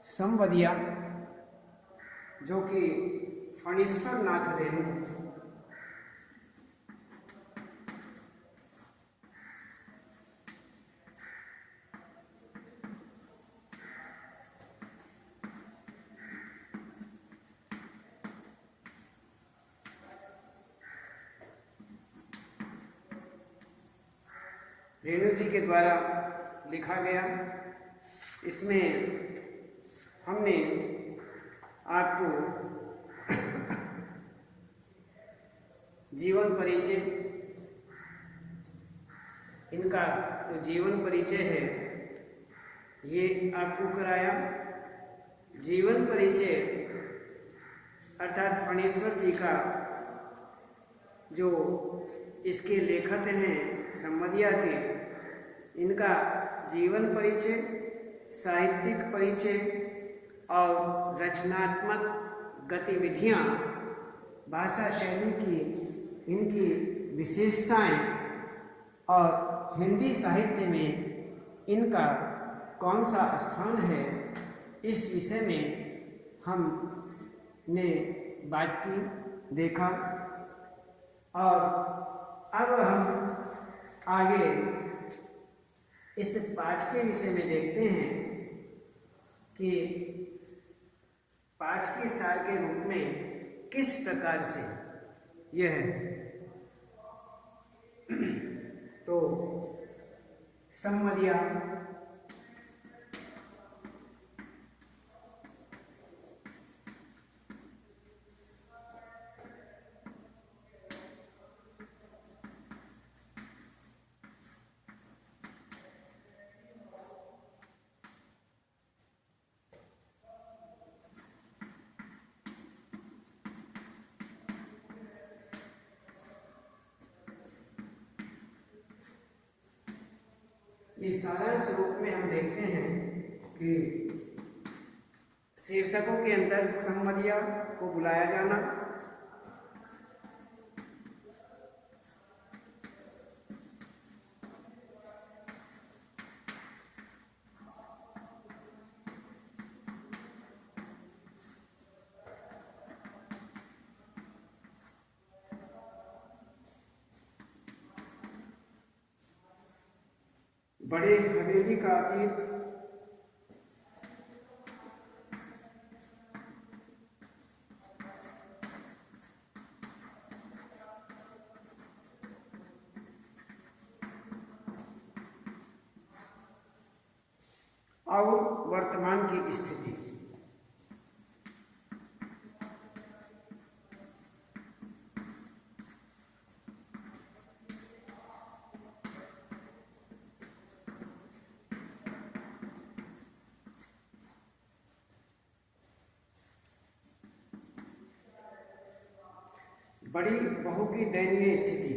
संवदिया जो कि फणीश्वर नाथ रेणु रेणु जी के द्वारा लिखा गया। इसमें हमने आपको जीवन परिचय, इनका जो जीवन परिचय है ये आपको कराया। जीवन परिचय अर्थात फणीश्वर जी का जो इसके लेखक हैं संवदिया के, इनका जीवन परिचय, साहित्यिक परिचय और रचनात्मक गतिविधियां, भाषा शैली की इनकी विशेषताएं और हिंदी साहित्य में इनका कौन सा स्थान है, इस विषय में हमने बात की, देखा। और अब हम आगे इस पाठ के विषय में देखते हैं कि पाठ के सार के रूप में किस प्रकार से यह तो संवदिया इस सारांश रूप में हम देखते हैं कि शीर्षकों के अंदर संवदिया को बुलाया जाना, बड़े हवेली का अतीत, और वर्तमान की स्थिति। बड़ी बहू की दयनीय स्थिति,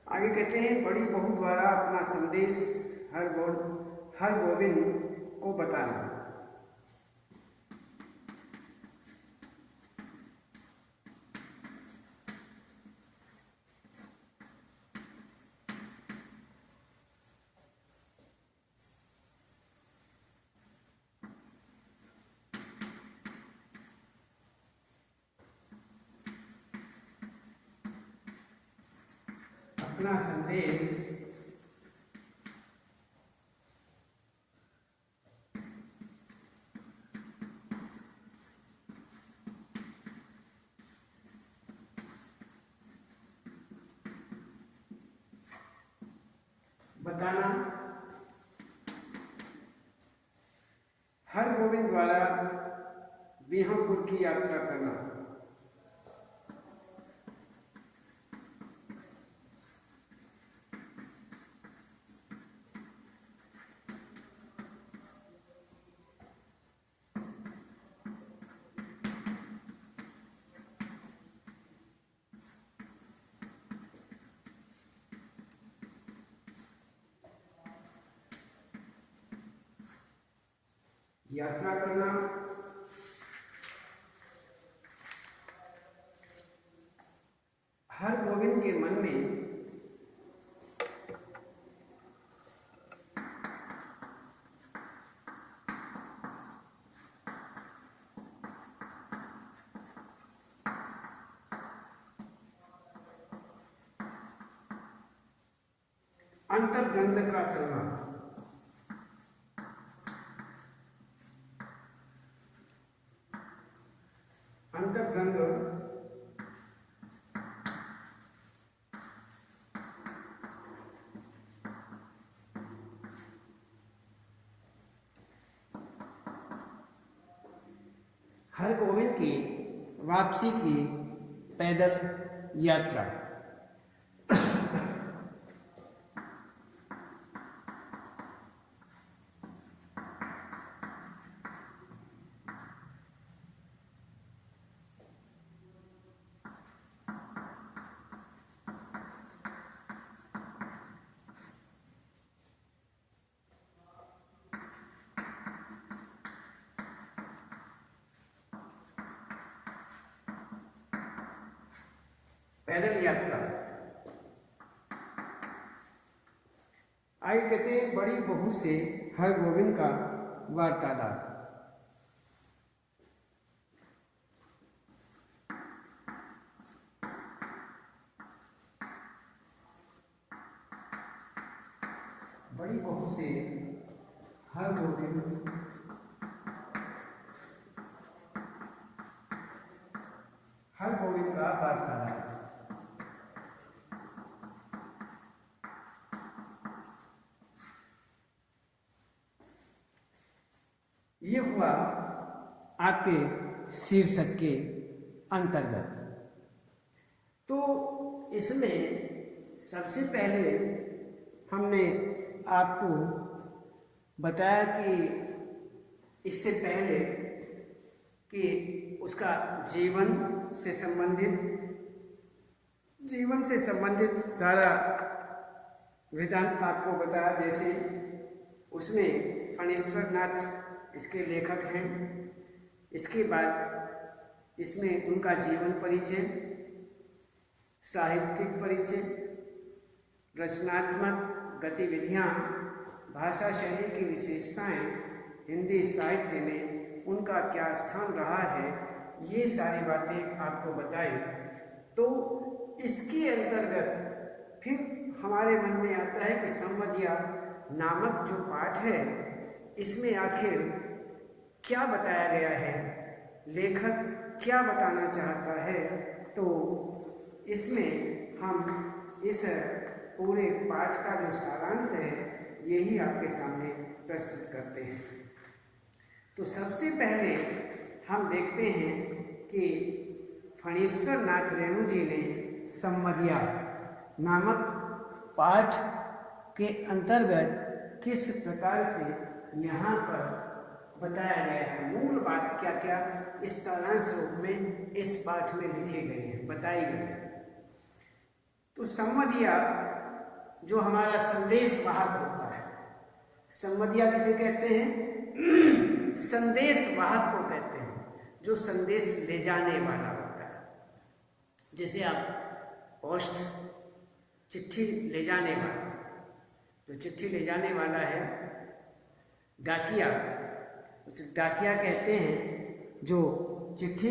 आगे कहते हैं बड़ी बहू द्वारा अपना संदेश हर गोविंद को बताना। अपना संदेश बताना हर गोविंद द्वारा बिहापुर की यात्रा करना। यात्रा करना, हर गोविंद के मन में अंतर्गंध का चलना, अंतर्गंध हर गोविंद की वापसी की पैदल यात्रा। पैदल यात्रा। आगे कहते हैं बड़ी बहू से हर गोविंद का वार्तालाप। बड़ी बहू से हर गोविंद का वार्तालाप। ये हुआ आपके शीर्षक के अंतर्गत। तो इसमें सबसे पहले हमने आपको बताया कि इससे पहले कि उसका जीवन से संबंधित सारा वृतांत आपको बताया। जैसे उसमें फणीश्वर नाथ इसके लेखक हैं। इसके बाद इसमें उनका जीवन परिचय, साहित्यिक परिचय, रचनात्मक गतिविधियाँ, भाषा शैली की विशेषताएं, हिंदी साहित्य में उनका क्या स्थान रहा है, ये सारी बातें आपको बताई। तो इसके अंतर्गत फिर हमारे मन में आता है कि संवदिया नामक जो पाठ है, इसमें आखिर क्या बताया गया है, लेखक क्या बताना चाहता है। तो इसमें हम इस पूरे पाठ का जो सारांश है, यही आपके सामने प्रस्तुत करते हैं। तो सबसे पहले हम देखते हैं कि फणीश्वर नाथ रेणु जी ने संवदिया नामक पाठ के अंतर्गत किस प्रकार से यहाँ पर बताया गया है, मूल बात क्या क्या इस सारांश रूप में इस पाठ में लिखे गए हैं, बताई गई है। तो संवदिया जो हमारा संदेश वाहक होता है, संवदिया किसे कहते हैं? संदेश वाहक को कहते हैं, जो संदेश ले जाने वाला होता है। जैसे आप पोस्ट, चिट्ठी ले जाने वाला, जो चिट्ठी ले जाने वाला है, डाकिया, उसे डाकिया कहते हैं। जो चिट्ठी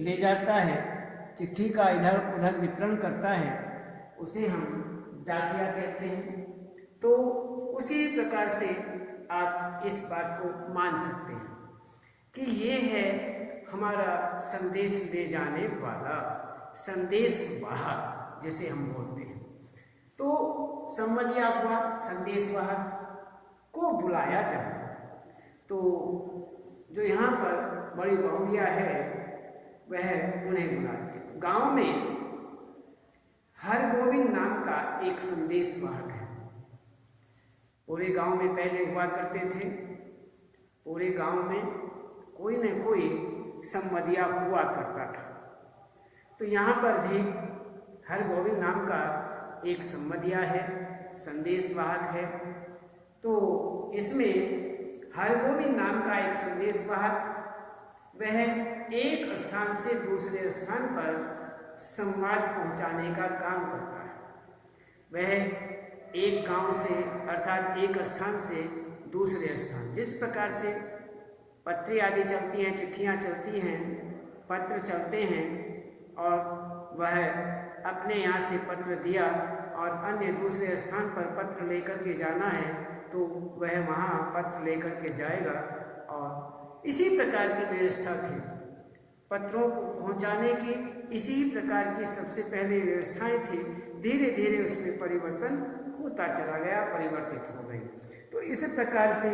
ले जाता है, चिट्ठी का इधर उधर वितरण करता है, उसे हम डाकिया कहते हैं। तो उसी प्रकार से आप इस बात को मान सकते हैं कि ये है हमारा संदेश ले जाने वाला, संदेश वाहक जिसे हम बोलते हैं। तो संवदिया हुआ संदेश वाहक को बुलाया जाए। तो जो यहाँ पर बड़ी बहुरिया है, वह उन्हें बुलाती है। गांव में हर गोविंद नाम का एक संदेश वाहक है। पूरे गांव में पहले हुआ करते थे, पूरे गांव में कोई न कोई संवदिया हुआ करता था। तो यहाँ पर भी हर गोविंद नाम का एक संवदिया है, संदेश वाहक है। तो इसमें हरगोविंद नाम का एक संदेशवाहक, वह एक स्थान से दूसरे स्थान पर संवाद पहुंचाने का काम करता है। वह एक गांव से अर्थात एक स्थान से दूसरे स्थान, जिस प्रकार से पत्री आदि चलती हैं, चिट्ठियां चलती हैं, पत्र चलते हैं, और वह अपने यहाँ से पत्र दिया और अन्य दूसरे स्थान पर पत्र लेकर के जाना है तो वह वहाँ पत्र लेकर के जाएगा। और इसी प्रकार की व्यवस्था थी पत्रों को पहुँचाने की, इसी प्रकार की सबसे पहले व्यवस्थाएं थी। धीरे धीरे उसमें परिवर्तन होता चला गया, परिवर्तित हो गई। तो इस प्रकार से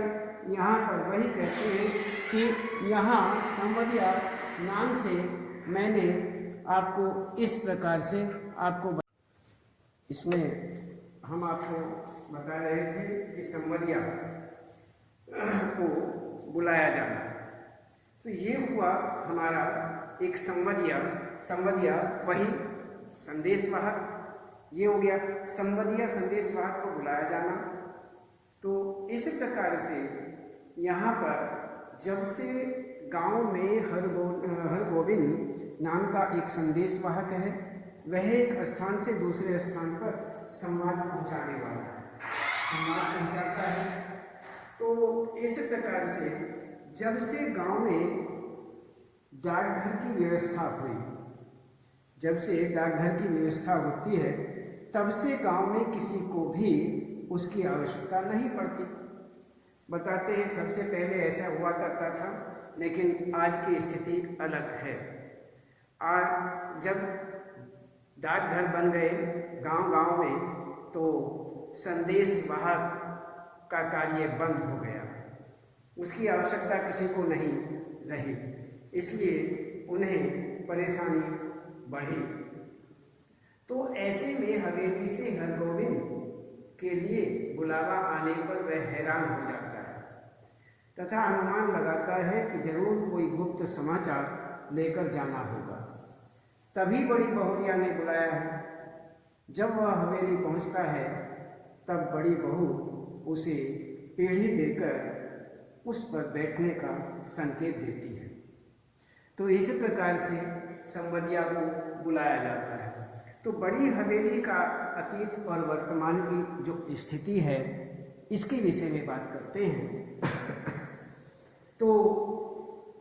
यहाँ पर वही कहते हैं कि यहाँ संवदिया नाम से मैंने आपको इस प्रकार से आपको इसमें हम आपको बता रहे थे कि संवदिया को बुलाया जाना। तो ये हुआ हमारा एक संवदिया वही संदेशवाहक, ये हो गया संवदिया संदेशवाहक को बुलाया जाना। तो इस प्रकार से यहाँ पर जब से गांव में हरगोविंद नाम का एक संदेशवाहक है, वह एक स्थान से दूसरे स्थान पर संवाद पहुंचाने वाला है, संवाद पहुंचाता है। तो इस प्रकार से जब से गांव में डाकघर की व्यवस्था हुई, जब से डाकघर की व्यवस्था होती है, तब से गांव में किसी को भी उसकी आवश्यकता नहीं पड़ती। बताते हैं सबसे पहले ऐसा हुआ करता था, लेकिन आज की स्थिति अलग है। आज जब डाकघर बन गए गांव-गांव में, तो संदेश वाहक का कार्य बंद हो गया, उसकी आवश्यकता किसी को नहीं रही, इसलिए उन्हें परेशानी बढ़ी। तो ऐसे में हवेली से हरगोविंद के लिए बुलावा आने पर वह हैरान हो जाता है तथा अनुमान लगाता है कि जरूर कोई गुप्त समाचार लेकर जाना होगा। तभी बड़ी बहुरिया ने बुलाया है। जब वह हवेली पहुंचता है तब बड़ी बहू उसे पीढ़ी देकर उस पर बैठने का संकेत देती है। तो इस प्रकार से संवदिया को बुलाया जाता है। तो बड़ी हवेली का अतीत और वर्तमान की जो स्थिति है, इसके विषय में बात करते हैं। तो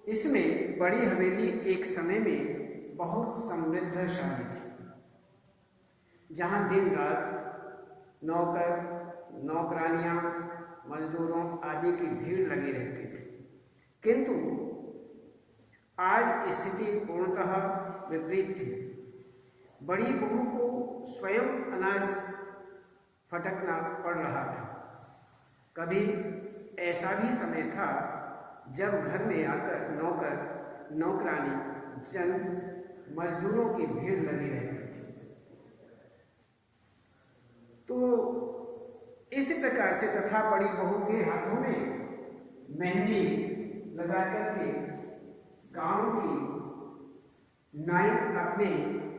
इसमें बड़ी हवेली एक समय में बहुत समृद्धशाली थी, जहाँ दिन रात नौकर नौकरानियाँ मजदूरों आदि की भीड़ लगी रहती थी। किंतु आज स्थिति पूर्णतः विपरीत थी। बड़ी बहू को स्वयं अनाज फटकना पड़ रहा था। कभी ऐसा भी समय था जब घर में आकर नौकर नौकरानी जन मजदूरों की भीड़ लगी रहती थी। तो इस प्रकार से तथा बड़ी बहू के हाथों में मेहंदी लगा करके गांव की नाई अपने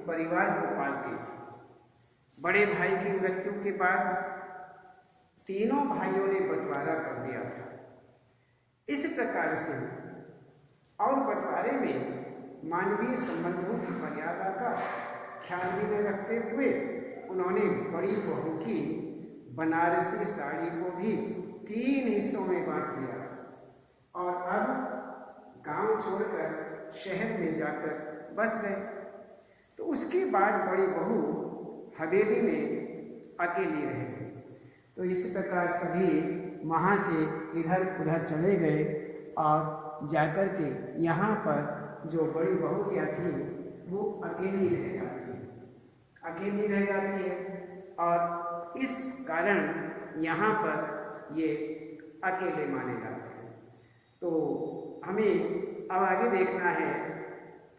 परिवार को पालती थी। बड़े भाई की मृत्यु के बाद तीनों भाइयों ने बंटवारा कर दिया था। इस प्रकार से और बंटवारे में मानवीय संबंधों की मर्यादा का ख्याल भी न रखते हुए उन्होंने बड़ी बहू की बनारसी साड़ी को भी 3 हिस्सों में बांट दिया और अब गांव छोड़कर शहर में जाकर बस गए। तो उसके बाद बड़ी बहू हवेली में अकेली रह गई। तो इस प्रकार सभी वहाँ से इधर उधर चले गए और जाकर के यहाँ पर जो बड़ी बहुरिया थी वो अकेली रह जाती है और इस कारण यहाँ पर ये अकेले माने जाते हैं। तो हमें अब आगे देखना है।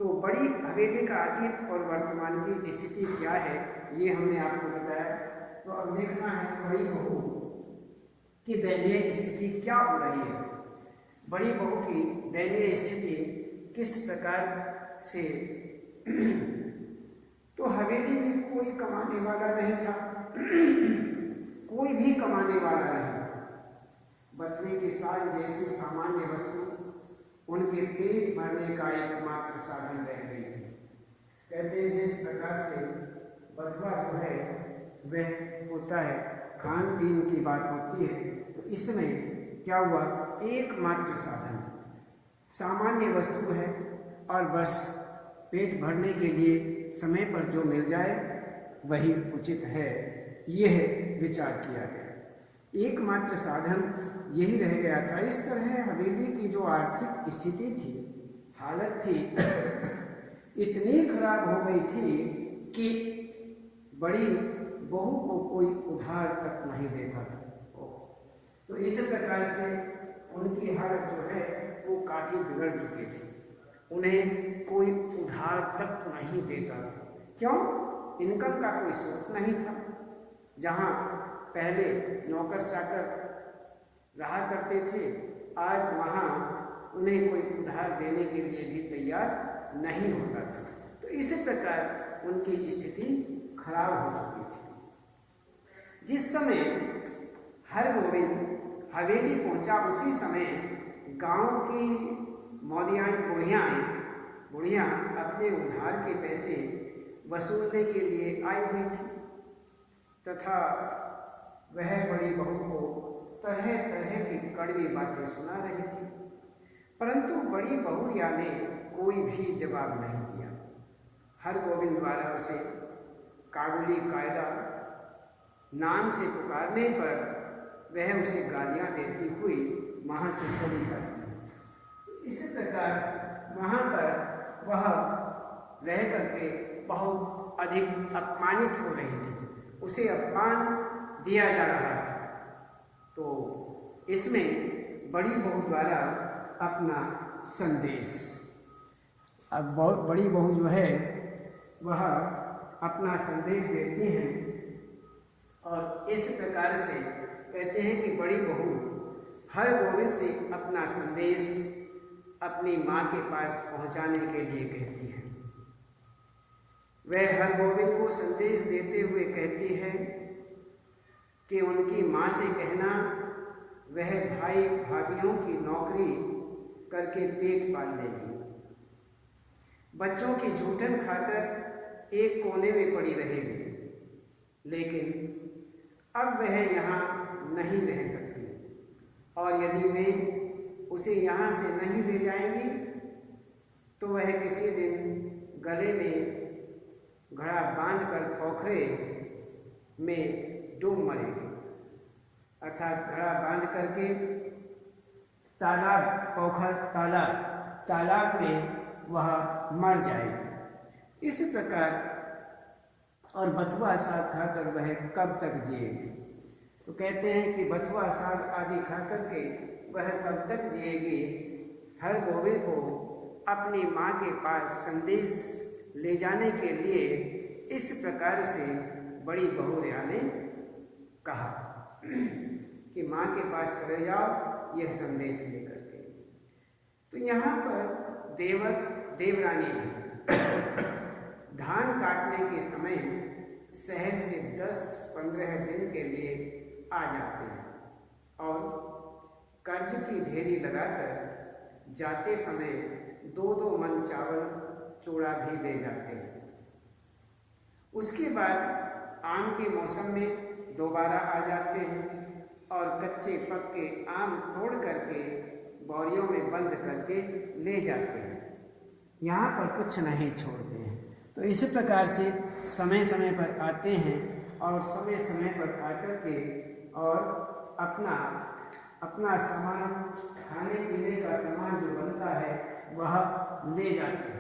तो बड़ी हवेली का अतीत और वर्तमान की स्थिति क्या है, ये हमने आपको बताया। तो अब देखना है बड़ी बहू की दयनीय स्थिति क्या हो रही है। बड़ी बहू की दयनीय स्थिति किस प्रकार से तो हवेली में कोई कमाने वाला नहीं था, कोई भी कमाने वाला नहीं। बथुए की साग जैसी सामान्य वस्तु उनके पेट भरने का एकमात्र साधन रह गई थी। कहते हैं जिस प्रकार से बथुआ जो है वह होता है, खान पीन की बात होती है, तो इसमें क्या हुआ, एकमात्र साधन सामान्य वस्तु है और बस पेट भरने के लिए समय पर जो मिल जाए वही उचित है, यह विचार किया गया। एकमात्र साधन यही रह गया था। इस तरह हवेली की जो आर्थिक स्थिति थी, हालत थी, इतनी खराब हो गई थी कि बड़ी बहू को कोई उधार तक नहीं देता था। तो इस प्रकार से उनकी हालत जो है वो काफ़ी बिगड़ चुकी थी। उन्हें कोई उधार तक नहीं देता था। क्यों? इनकम का कोई स्रोत नहीं था। जहाँ पहले नौकर चाकर रहा करते थे, आज वहाँ उन्हें कोई उधार देने के लिए भी तैयार नहीं होता था। तो इस प्रकार उनकी स्थिति खराब हो चुकी थी। जिस समय हरगोविंद हवेली पहुंचा, उसी समय गांव की मौदियाँ बुढ़ियाँ अपने उधार के पैसे वसूलने के लिए आई हुई थी तथा वह बड़ी बहू को तरह तरह की कड़वी बातें सुना रही थी, परंतु बड़ी बहुरिया ने कोई भी जवाब नहीं दिया। हरगोविंद द्वारा उसे काबुली कायदा नाम से पुकारने पर वह उसे गालियां देती हुई वहाँ से चली जाती। इस प्रकार वहाँ पर वह रह करके बहुत अधिक अपमानित हो रही थी, उसे अपमान दिया जा रहा था। तो इसमें बड़ी बहू द्वारा अपना संदेश, अब बड़ी बहू जो है वह अपना संदेश देती हैं और इस प्रकार से कहते हैं कि बड़ी बहू हरगोविंद से अपना संदेश अपनी माँ के पास पहुँचाने के लिए कहती है। वह हरगोविंद को संदेश देते हुए कहती है कि उनकी माँ से कहना वह भाई भाभियों की नौकरी करके पेट पाल लेगी, बच्चों की झूठन खाकर एक कोने में पड़ी रहेगी, लेकिन अब वह यहाँ नहीं रह सकती और यदि वे उसे यहाँ से नहीं ले जाएंगी तो वह किसी दिन गले में घड़ा बांधकर पोखरे में डूब मरेगी, अर्थात घड़ा बांध करके तालाब में वह मर जाएगी। इस प्रकार और बथुआ साग खाकर वह कब तक जिएगी? तो कहते हैं कि बथुआ साग आदि खा करके वह कब तक जिएगी। हरगोविंद को अपनी माँ के पास संदेश ले जाने के लिए इस प्रकार से बड़ी बहुरिया ने कहा कि माँ के पास चले जाओ यह संदेश लेकर के। तो यहाँ पर देवरानी भी धान काटने के समय शहर से 10-15 दिन के लिए आ जाते हैं और कर्ज की ढेरी लगाकर जाते समय 2-2 मन चावल चूड़ा भी ले जाते हैं। उसके बाद आम के मौसम में दोबारा आ जाते हैं और कच्चे पक्के आम तोड़ करके बोरियों में बंद करके ले जाते हैं, यहाँ पर कुछ नहीं छोड़ते हैं। तो इस प्रकार से समय समय पर आते हैं और समय समय पर आकर के और अपना सामान, खाने पीने का सामान जो बनता है वह ले जाते हैं।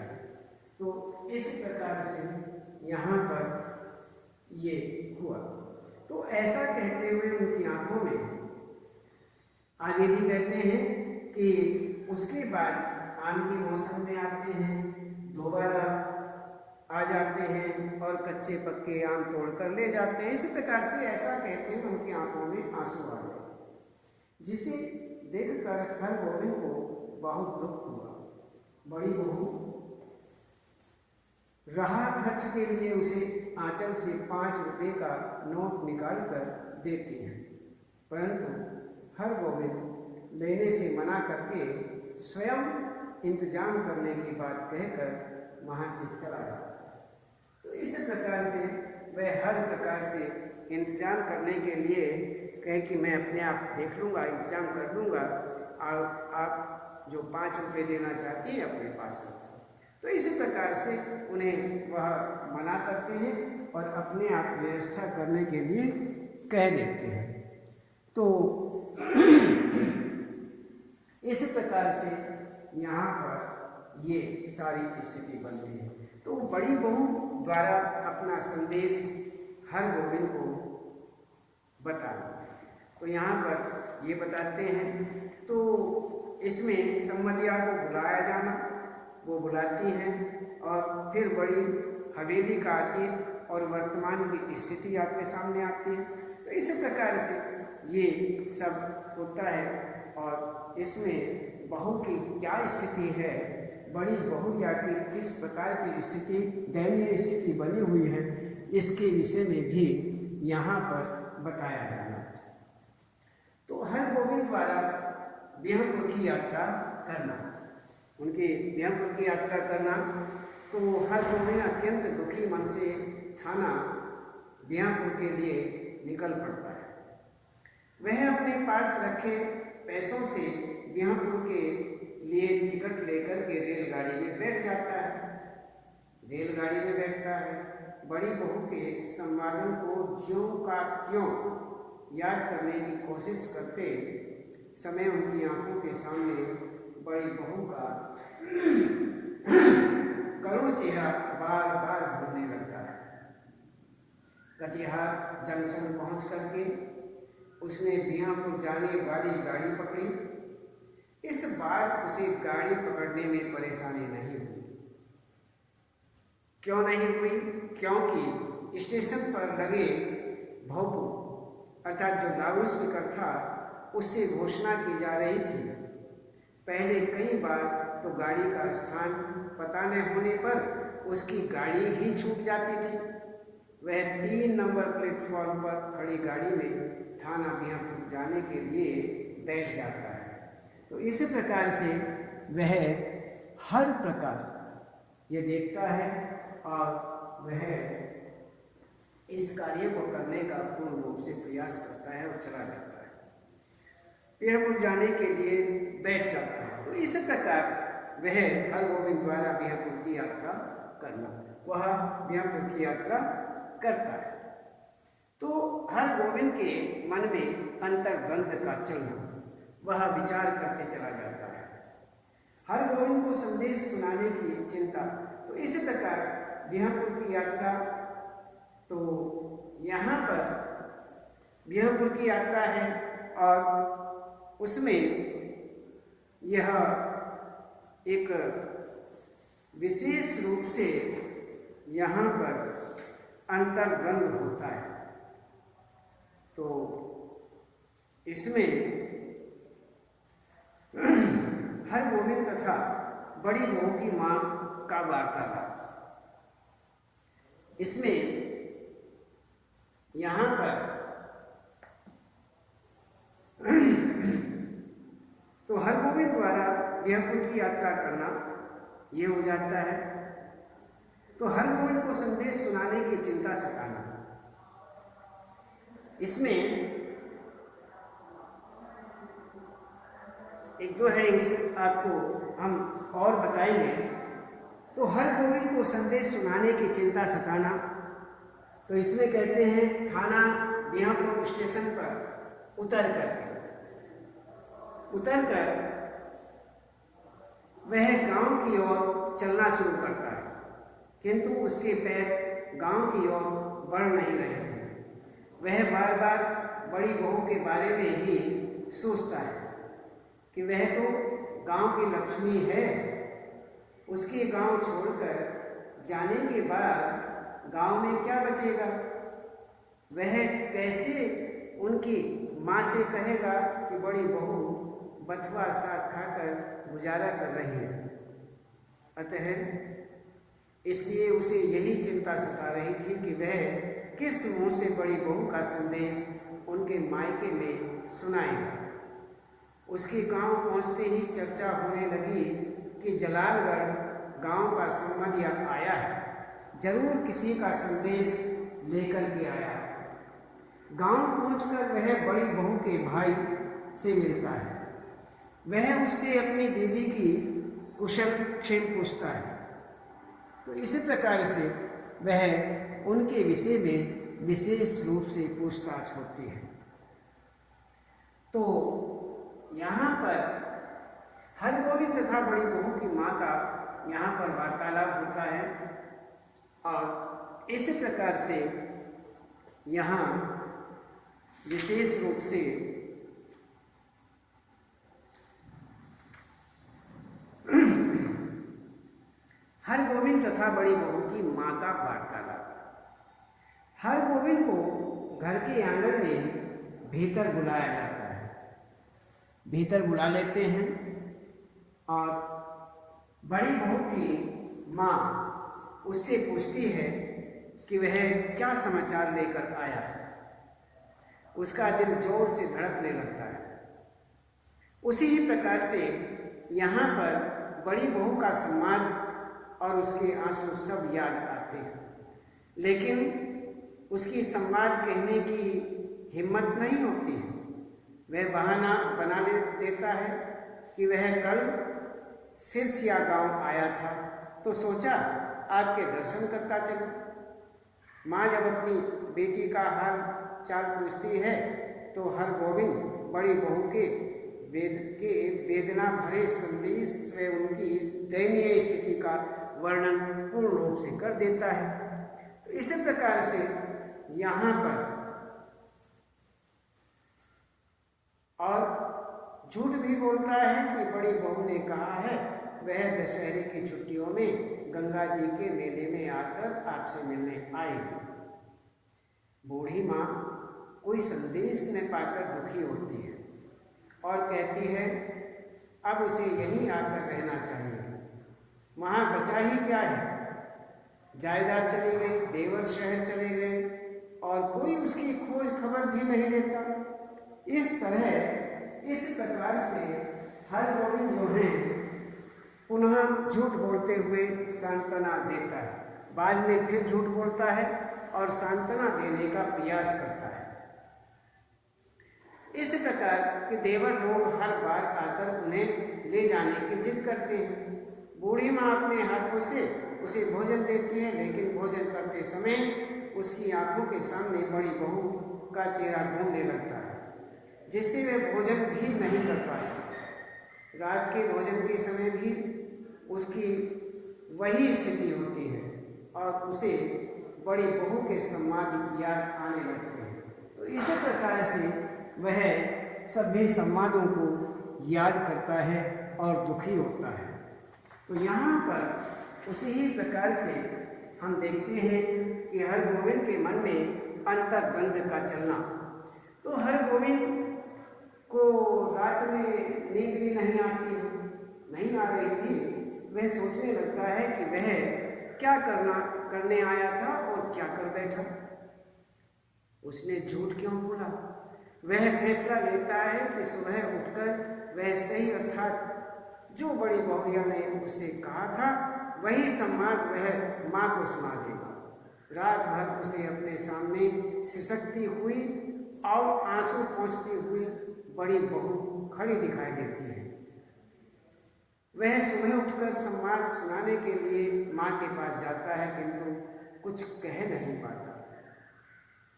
तो इस प्रकार से यहाँ पर ये हुआ। तो ऐसा कहते हुए उनकी आंखों में आगे भी कहते हैं कि उसके बाद आम के मौसम में आते हैं, दोबारा आ जाते हैं और कच्चे पक्के आम तोड़कर ले जाते हैं। इस प्रकार से ऐसा कहते हैं उनकी आंखों में आंसू आ गए, जिसे देखकर हरगोविंद को बहुत दुख हुआ। बड़ी बहू रहा खर्च के लिए उसे आंचल से 5 रुपए का नोट निकाल कर देती हैं, परंतु हर गोविंद लेने से मना करके स्वयं इंतजाम करने की बात कहकर वहाँ से चला गया। तो इस प्रकार से वह हर प्रकार से इंतजाम करने के लिए कहे कि मैं अपने आप देख लूँगा, इंतजाम कर लूँगा, और आप जो 5 रुपये देना चाहती हैं अपने पास रखो। तो इसी प्रकार से उन्हें वह मना करते हैं और अपने आप व्यवस्था करने के लिए कह देते हैं। तो इस प्रकार से यहाँ पर ये सारी स्थिति बनती है। तो बड़ी बहू द्वारा अपना संदेश हर गोविंद को बताना। तो यहाँ पर ये बताते हैं, तो इसमें सम्मदिया को बुलाया जाना, वो बुलाती हैं और फिर बड़ी हवेली का अतीत और वर्तमान की स्थिति आपके सामने आती है। तो इस प्रकार से ये सब होता है और इसमें बहू की क्या स्थिति है, बड़ी बहू या कि किस प्रकार की स्थिति, दयनीय स्थिति बनी हुई है, इसके विषय में भी यहाँ पर बताया जाना। तो हर गोविंद द्वारा बिहपुर की यात्रा करना, उनके बिहपुर की यात्रा करना, तो हर गोविंद अत्यंत दुखी मन से थाना बिहपुर के लिए निकल पड़ता है। वह अपने पास रखे पैसों से बिहपुर के लिए टिकट लेकर के रेलगाड़ी में बैठ जाता है। रेलगाड़ी में बैठता है। बड़ी बहू के संवादों को ज्यों का त्यों याद करने की कोशिश करते समय उनकी आंखों के सामने बड़ी बहू का करुण चेहरा बार बार घूमने लगता है। कटिहार जंक्शन पहुंच करके उसने बिहापुर जाने वाली गाड़ी पकड़ी। इस बार उसे गाड़ी पकड़ने में परेशानी नहीं हुई। क्यों नहीं हुई? क्योंकि स्टेशन पर लगे भोपू अर्थात जो लाउड स्पीकर था उससे घोषणा की जा रही थी। पहले कई बार तो गाड़ी का स्थान पता न होने पर उसकी गाड़ी ही छूट जाती थी। वह 3 नंबर प्लेटफॉर्म पर खड़ी गाड़ी में थाना बिहापुर जाने के लिए बैठ जाता है। तो इस प्रकार से वह हर प्रकार ये देखता है और वह इस कार्य को करने का पूर्ण रूप से प्रयास करता है और चला जाता है। बिहापुर जाने के लिए बैठ जाता है। तो इस प्रकार वह हर गोविंद द्वारा बिहापुर की यात्रा करना, वह बिहापुर की यात्रा करता है। तो हर गोविंद के मन में अंतर्द्वंद का चलना, वह विचार करते चला जाता है। हर गोविंद को संदेश सुनाने की चिंता। तो इस प्रकार बिहापुर की यात्रा, तो यहाँ पर बिहापुर की यात्रा है और उसमें यह एक विशेष रूप से यहाँ पर अंतर्द्वंद होता है। तो इसमें हर गोविंद तथा बड़ी बहू की मां का वार्तालाप, इसमें यहाँ पर तो हर गोविंद द्वारा बिहापुर की यात्रा करना ये हो जाता है। तो हर गोविंद को संदेश सुनाने की चिंता सताना, इसमें 1-2 हेडिंग्स आपको हम और बताएंगे। तो हर गोविंद को संदेश सुनाने की चिंता सताना, तो इसमें कहते हैं थाना बिहापुर स्टेशन पर उतर कर वह गांव की ओर चलना शुरू करता है, किंतु उसके पैर गांव की ओर बढ़ नहीं रहे थे। वह बार बार बड़ी बहू के बारे में ही सोचता है कि वह तो गांव की लक्ष्मी है, उसके गांव छोड़कर जाने के बाद गांव में क्या बचेगा। वह कैसे उनकी माँ से कहेगा कि बड़ी बहू बथुआ साग खाकर गुजारा कर रही है। अतः इसलिए उसे यही चिंता सता रही थी कि वह किस मुंह से बड़ी बहू का संदेश उनके मायके में सुनाएगा। उसके गांव पहुंचते ही चर्चा होने लगी कि जलालगढ़ गांव का संबंधी आया है, जरूर किसी का संदेश लेकर के आया है। गांव पहुंचकर वह बड़ी बहू के भाई से मिलता है। वह उससे अपनी दीदी की कुशल क्षेम पूछता है। तो इसी प्रकार से वह उनके विषय में विशेष रूप से पूछताछ होती है। तो यहाँ पर हरगोविंद तथा बड़ी बहू की माँ का यहाँ पर वार्तालाप होता है और इस प्रकार से यहाँ विशेष रूप से हरगोविंद तथा बड़ी बहू की माँ का वार्तालाप। हरगोविंद को घर के आंगन में भीतर बुलाया जाता है। भीतर बुला लेते हैं और बड़ी बहू की माँ उससे पूछती है कि वह क्या समाचार लेकर आया है। उसका दिल जोर से धड़कने लगता है। उसी ही प्रकार से यहाँ पर बड़ी बहू का सम्मान और उसके आंसू सब याद आते हैं, लेकिन उसकी संवाद कहने की हिम्मत नहीं होती है। वह बहाना बना देता है कि वह कल सिरसिया गांव आया था तो सोचा आपके दर्शन करता चलूं। माँ जब अपनी बेटी का हाल चाल पूछती है तो हरगोविंद बड़ी बहू के वेदना भरे संदेश व उनकी दयनीय स्थिति का वर्णन पूर्ण रूप से कर देता है। तो इसी प्रकार से यहाँ पर और झूठ भी बोलता है कि बड़ी बहू ने कहा है वह दशहरे की छुट्टियों में गंगा जी के मेले में आकर आपसे मिलने आएगी। बूढ़ी माँ कोई संदेश न पाकर दुखी होती है और कहती है अब उसे यहीं आकर रहना चाहिए। वहाँ बचा ही क्या है, जायदाद चली गई, देवर शहर चले गए और कोई उसकी खोज खबर भी नहीं लेता। इस प्रकार से हरगोविंद जो है पुनः झूठ बोलते हुए सांत्वना देता है। बाद में फिर झूठ बोलता है और सांत्वना देने का प्रयास करता है। इस प्रकार के देवर लोग हर बार आकर उन्हें ले जाने की जिद करते हैं। बूढ़ी माँ अपने हाथों से उसे भोजन देती है, लेकिन भोजन करते समय उसकी आंखों के सामने बड़ी बहू का चेहरा घूमने लगता है, जिससे वह भोजन भी नहीं कर पाती। रात के भोजन के समय भी उसकी वही स्थिति होती है और उसे बड़ी बहू के संवाद याद आने लगते हैं। तो इसी प्रकार से वह सभी संवादों को याद करता है और दुखी होता है। तो यहाँ पर उसी ही प्रकार से हम देखते हैं कि हरगोविंद के मन में अंतर्द्वंद का चलना। तो हरगोविंद को रात में नींद भी नहीं आ रही थी। वह सोचने लगता है कि वह क्या करने आया था और क्या कर बैठा। उसने झूठ क्यों बोला। वह फैसला लेता है कि सुबह उठकर वह सही अर्थात जो बड़ी बहुरिया ने उससे कहा था वही संवाद वह माँ को सुना देगा। रात भर उसे अपने सामने सिसकती हुई और आंसू पोंछती हुई बड़ी बहू खड़ी दिखाई देती है। वह सुबह उठकर संवाद सुनाने के लिए माँ के पास जाता है, किंतु कुछ कह नहीं पाता।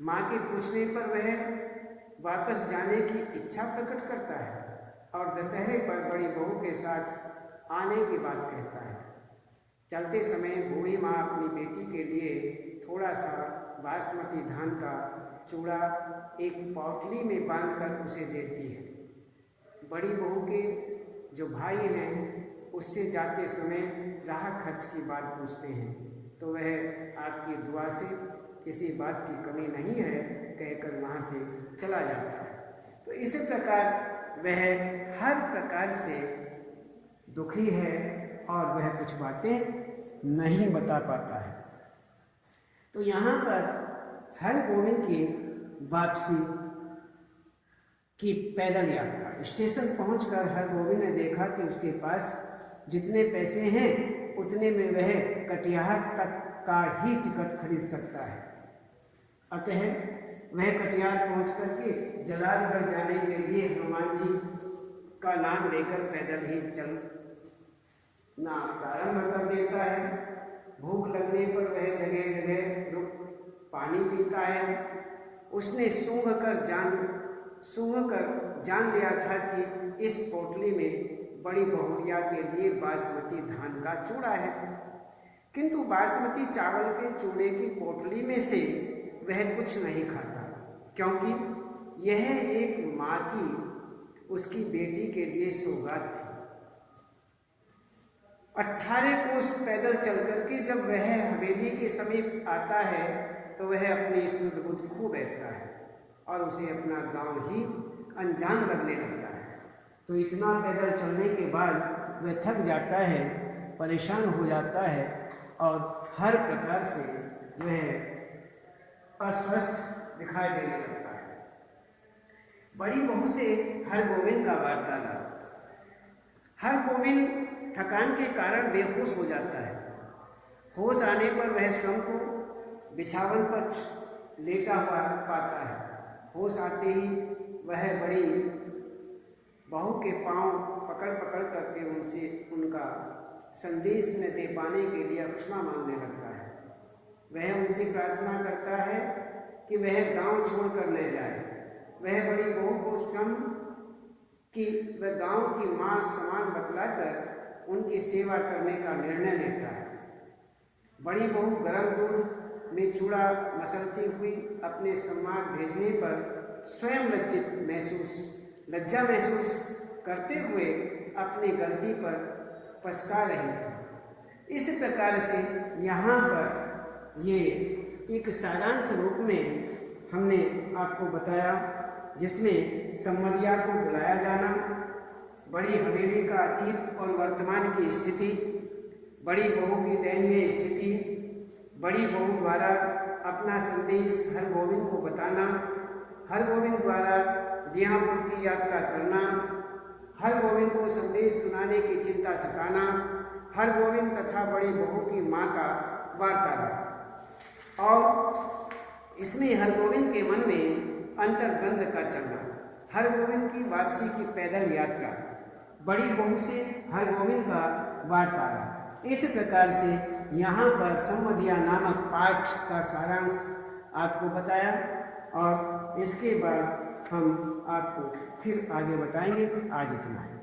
माँ के पूछने पर वह वापस जाने की इच्छा प्रकट करता है और दशहरे पर बड़ी बहू के साथ आने की बात कहता है। चलते समय बूढ़ी माँ अपनी बेटी के लिए थोड़ा सा बासमती धान का चूड़ा एक पौटली में बांधकर उसे देती है। बड़ी बहू के जो भाई हैं उससे जाते समय राह खर्च की बात पूछते हैं, तो वह आपकी दुआ से किसी बात की कमी नहीं है कहकर वहाँ से चला जाता है। तो इसी प्रकार वह हर प्रकार से दुखी है और वह कुछ बातें नहीं बता पाता है। तो यहाँ पर हरगोविंद की वापसी की पैदल यात्रा। स्टेशन पहुंचकर हरगोविंद ने देखा कि उसके पास जितने पैसे हैं उतने में वह कटिहार तक का ही टिकट खरीद सकता है। अतः वह कटिहार पहुंच करके जलालगढ़ जाने के लिए हनुमान जी का नाम लेकर पैदल ही चलना प्रारंभ कर देता है। भूख लगने पर वह जगह जगह रुक पानी पीता है। उसने सूंघ कर जान लिया था कि इस पोटली में बड़ी बहुरिया के लिए बासमती धान का चूड़ा है, किंतु बासमती चावल के चूड़े की पोटली में से वह कुछ नहीं खाता, क्योंकि यह एक माँ की उसकी बेटी के लिए सौगात थी। 18 कोस पैदल चल करके जब वह हवेली के समीप आता है तो वह अपनी शुद्ध बुद्ध खो बैठता है और उसे अपना गांव ही अनजान लगने लगता है। तो इतना पैदल चलने के बाद वह थक जाता है, परेशान हो जाता है और हर प्रकार से वह अस्वस्थ दिखाई देने लगता है। बड़ी बहू से हरगोविंद का वार्तालाप। हरगोविंद थकान के कारण बेहोश हो जाता है। होश आने पर वह स्वयं को बिछावन पर लेटा हुआ पाता है। होश आते ही वह बड़ी बहू के पांव पकड़ पकड़ करके उनका संदेश न दे पाने के लिए क्षमा मांगने लगता है। वह उनसे प्रार्थना करता है कि वह गांव छोड़कर ले जाए। वह बड़ी बहू को स्वयं कि वह गांव की मां समान बतलाकर उनकी सेवा करने का निर्णय लेता है। बड़ी बहू गर्म दूध में चूड़ा मसलती हुई अपने सम्मान भेजने पर स्वयं लज्जा महसूस करते हुए अपनी गलती पर पछता रही थी। इस प्रकार से यहाँ पर ये एक सारांश रूप में हमने आपको बताया, जिसमें संवरिया को बुलाया जाना, बड़ी हवेली का अतीत और वर्तमान की स्थिति, बड़ी बहू की दयनीय स्थिति, बड़ी बहू द्वारा अपना संदेश हरगोविंद को बताना, हरगोविंद द्वारा बिहापुर की यात्रा करना, हरगोविंद को संदेश सुनाने की चिंता सताना, हरगोविंद तथा बड़ी बहू की माँ का वार्तालाप। और इसमें हरगोविंद के मन में अंतर्गंध का चलना, हरगोविंद की वापसी की पैदल यात्रा, बड़ी बहू से हरगोविंद का वार्तालाप। इस प्रकार से यहाँ पर संवदिया नामक पाठ का सारांश आपको बताया और इसके बाद हम आपको फिर आगे बताएंगे। आज इतना है।